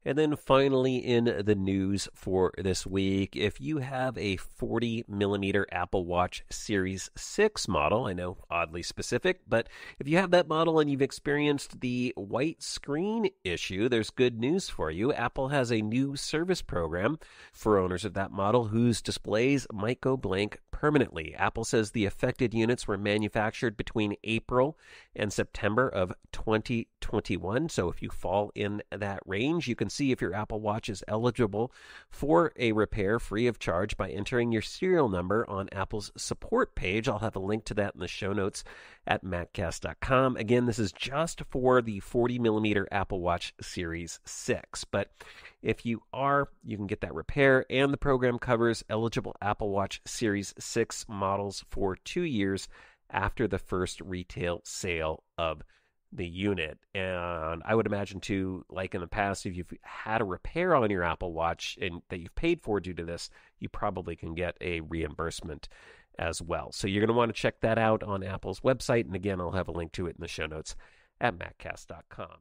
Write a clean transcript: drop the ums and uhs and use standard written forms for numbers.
And then finally, in the news for this week, if you have a 40 millimeter Apple Watch Series 6 model, I know oddly specific, but if you have that model and you've experienced the white screen issue, there's good news for you. Apple has a new service program for owners of that model whose displays might go blank permanently. Apple says the affected units were manufactured between April and September of 2021. So if you fall in that range, you can see if your Apple Watch is eligible for a repair free of charge by entering your serial number on Apple's support page. I'll have a link to that in the show notes at maccast.com. Again, this is just for the 40 millimeter Apple Watch Series 6. But if you are, you can get that repair, and the program covers eligible Apple Watch Series 6 models for 2 years after the first retail sale of the unit. And I would imagine too, like in the past, if you've had a repair on your Apple Watch and that you've paid for due to this, you probably can get a reimbursement as well. So you're going to want to check that out on Apple's website. And again, I'll have a link to it in the show notes at maccast.com.